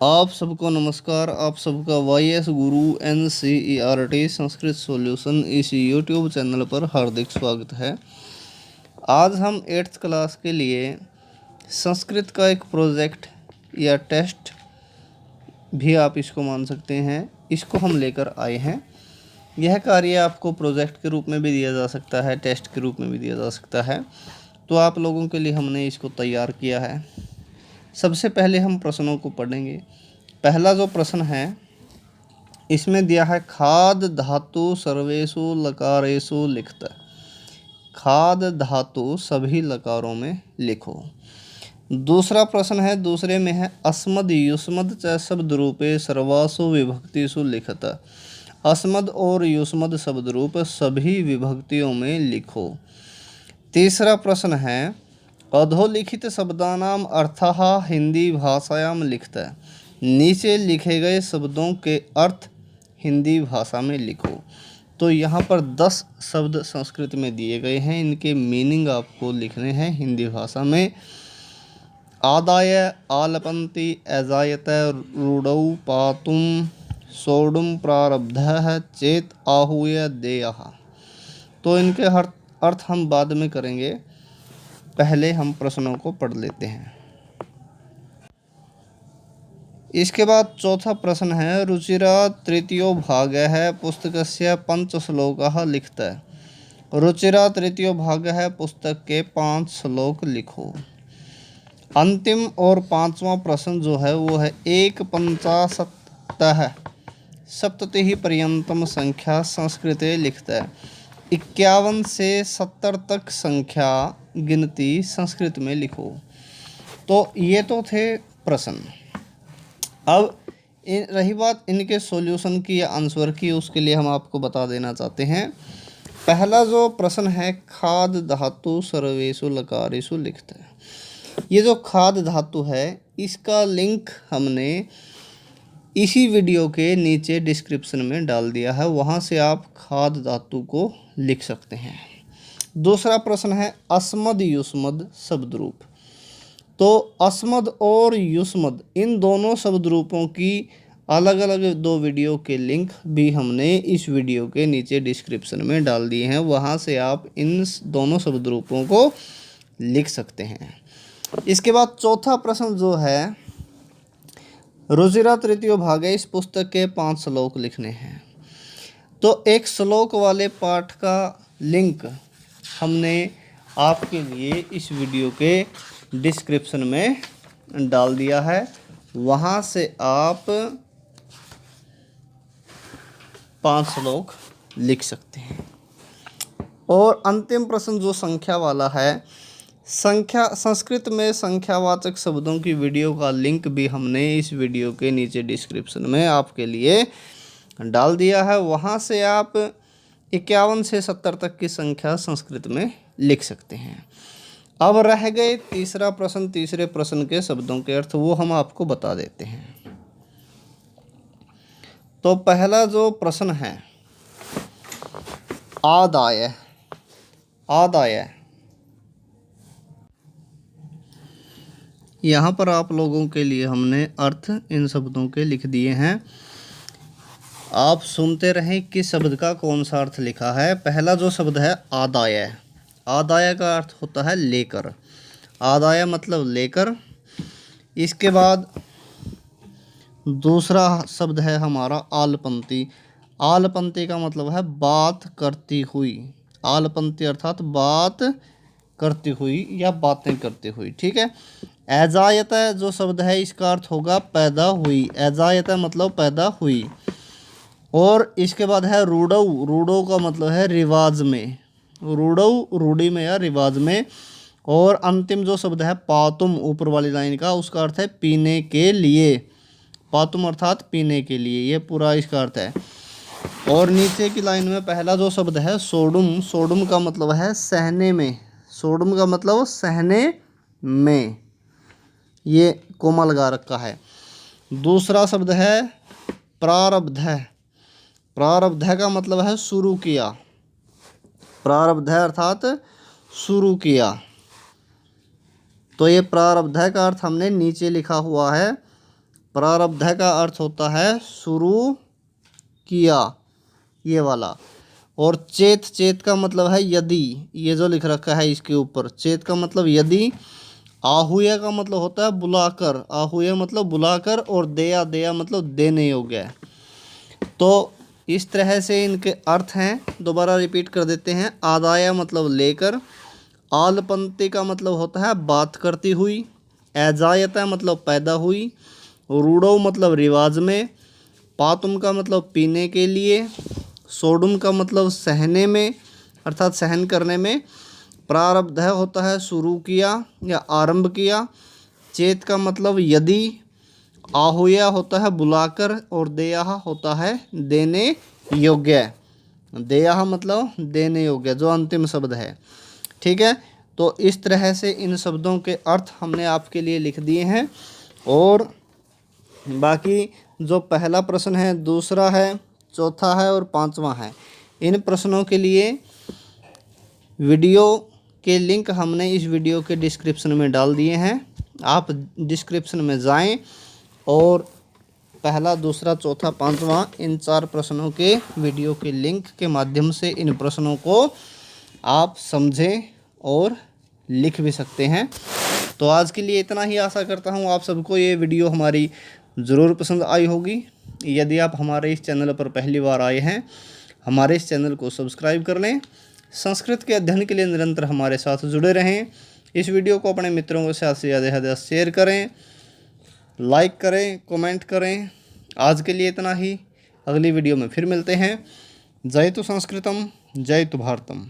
आप सबको नमस्कार। आप सबका YS गुरु NCERT संस्कृत सॉल्यूशन इस यूट्यूब चैनल पर हार्दिक स्वागत है। आज हम 8th क्लास के लिए संस्कृत का एक प्रोजेक्ट या टेस्ट भी आप इसको मान सकते हैं, इसको हम लेकर आए हैं। यह कार्य आपको प्रोजेक्ट के रूप में भी दिया जा सकता है, टेस्ट के रूप में भी दिया जा सकता है। तो आप लोगों के लिए हमने इसको तैयार किया है। सबसे पहले हम प्रश्नों को पढ़ेंगे। पहला जो प्रश्न है इसमें दिया है खाद धातु सर्वेषु लकारेषु लिखत। खाद धातु सभी लकारों में लिखो। दूसरा प्रश्न है, दूसरे में है अस्मद युष्मद च शब्द रूपे सर्वासु विभक्तिषु लिखत। अस्मद और युष्मद शब्द रूप सभी विभक्तियों में लिखो। तीसरा प्रश्न है अधोलिखित शब्दानाम अर्थः हिंदी भाषायाम लिखत। नीचे लिखे गए शब्दों के अर्थ हिंदी भाषा में लिखो। तो यहाँ पर 10 शब्द संस्कृत में दिए गए हैं, इनके मीनिंग आपको लिखने हैं हिंदी भाषा में। आदाय आलपंती अजायत रूढ़ौ पातुम सोडुम प्रारब्धः चेत आहूय देयः। तो इनके अर्थ हम बाद में करेंगे, पहले हम प्रश्नों को पढ़ लेते हैं। इसके बाद चौथा प्रश्न है रुचिरा तृतीयो भाग है पुस्तकस्य पंच श्लोकः लिखत। रुचिरा तृतीयो भाग है पुस्तक के 5 श्लोक लिखो। अंतिम और 5वां प्रश्न जो है वो है एक पंचाशतः सप्ततिः पर्यंतम संख्या संस्कृते लिखत। 51 से 70 तक संख्या गिनती संस्कृत में लिखो। तो ये तो थे प्रश्न। अब रही बात इनके सॉल्यूशन की या आंसर की, उसके लिए हम आपको बता देना चाहते हैं। पहला जो प्रश्न है खाद धातु सर्वेषु लकारेषु लिखत। ये जो खाद धातु है इसका लिंक हमने इसी वीडियो के नीचे डिस्क्रिप्शन में डाल दिया है, वहाँ से आप खाद धातु को लिख सकते हैं। दूसरा प्रश्न है अस्मद युष्मद शब्द रूप। तो अस्मद और युष्मद इन दोनों शब्द रूपों की अलग अलग 2 वीडियो के लिंक भी हमने इस वीडियो के नीचे डिस्क्रिप्शन में डाल दिए हैं, वहाँ से आप इन दोनों शब्द रूपों को लिख सकते हैं। इसके बाद चौथा प्रश्न जो है रुचिरा तृतीयो भाग है, इस पुस्तक के 5 श्लोक लिखने हैं। तो एक श्लोक वाले पाठ का लिंक हमने आपके लिए इस वीडियो के डिस्क्रिप्शन में डाल दिया है, वहाँ से आप 5 श्लोक लिख सकते हैं। और अंतिम प्रश्न जो संख्या वाला है, संख्या संस्कृत में संख्यावाचक शब्दों की वीडियो का लिंक भी हमने इस वीडियो के नीचे डिस्क्रिप्शन में आपके लिए डाल दिया है, वहाँ से आप 51 से 70 तक की संख्या संस्कृत में लिख सकते हैं। अब रह गए तीसरा प्रश्न, तीसरे प्रश्न के शब्दों के अर्थ वो हम आपको बता देते हैं। तो पहला जो प्रश्न है आदाय। आदाय यहाँ पर आप लोगों के लिए हमने अर्थ इन शब्दों के लिख दिए हैं। आप सुनते रहें कि शब्द का कौन सा अर्थ लिखा है। पहला जो शब्द है आदाय। आदाय का अर्थ होता है लेकर। आदाय मतलब लेकर। इसके बाद दूसरा शब्द है हमारा आलपंती। आलपंती का मतलब है बात करती हुई। आलपंती अर्थात बात करती हुई या बातें करती हुई, ठीक है। एजायत जो शब्द है इसका अर्थ होगा पैदा हुई। एजायत मतलब पैदा हुई। और इसके बाद है रूढ़ौ। रूढ़ौ का मतलब है रिवाज में। रूढ़ौ रूढ़ी में या रिवाज में। और अंतिम जो शब्द है पातुम, ऊपर वाली लाइन का, उसका अर्थ है पीने के लिए। पातुम अर्थात पीने के लिए, ये पूरा इसका अर्थ है। और नीचे की लाइन में पहला जो शब्द है सोडुम। सोडुम का मतलब है सहने में। सोडुम का मतलब सहने में, ये कोमा लगा रखा है। दूसरा शब्द है प्रारब्ध। प्रारब्ध का मतलब है शुरू किया। प्रारब्ध अर्थात शुरू किया। तो ये प्रारब्ध का अर्थ हमने नीचे लिखा हुआ है। प्रारब्ध का अर्थ होता है शुरू किया, ये वाला। और चेत, चेत का मतलब है यदि, ये जो लिख रखा है इसके ऊपर, चेत का मतलब यदि। आहूय का मतलब होता है बुलाकर, आहूय मतलब बुलाकर। और देया, देया मतलब देने योग्य है। तो इस तरह से इनके अर्थ हैं, दोबारा रिपीट कर देते हैं। आदाय मतलब लेकर, आलपंती का मतलब होता है बात करती हुई, एजायत मतलब पैदा हुई, रूढ़ो मतलब रिवाज में, पातुम का मतलब पीने के लिए, सोडुम का मतलब सहने में अर्थात सहन करने में, प्रारब्ध होता है शुरू किया या आरंभ किया, चेत का मतलब यदि, आहूया होता है बुलाकर, और देया होता है देने योग्य। देया मतलब देने योग्य, जो अंतिम शब्द है। ठीक है, तो इस तरह से इन शब्दों के अर्थ हमने आपके लिए लिख दिए हैं। और बाकी जो पहला प्रश्न है, दूसरा है, चौथा है और पांचवा है, इन प्रश्नों के लिए वीडियो के लिंक हमने इस वीडियो के डिस्क्रिप्शन में डाल दिए हैं। आप डिस्क्रिप्शन में जाएं और पहला, दूसरा, चौथा, पांचवा, इन 4 प्रश्नों के वीडियो के लिंक के माध्यम से इन प्रश्नों को आप समझें और लिख भी सकते हैं। तो आज के लिए इतना ही। आशा करता हूँ आप सबको ये वीडियो हमारी ज़रूर पसंद आई होगी। यदि आप हमारे इस चैनल पर पहली बार आए हैं, हमारे इस चैनल को सब्सक्राइब कर लें। संस्कृत के अध्ययन के लिए निरंतर हमारे साथ जुड़े रहें। इस वीडियो को अपने मित्रों के साथ ज़्यादा से शेयर करें, लाइक करें, कमेंट करें। आज के लिए इतना ही। अगली वीडियो में फिर मिलते हैं। जय तु संस्कृतम, जय तु भारतम।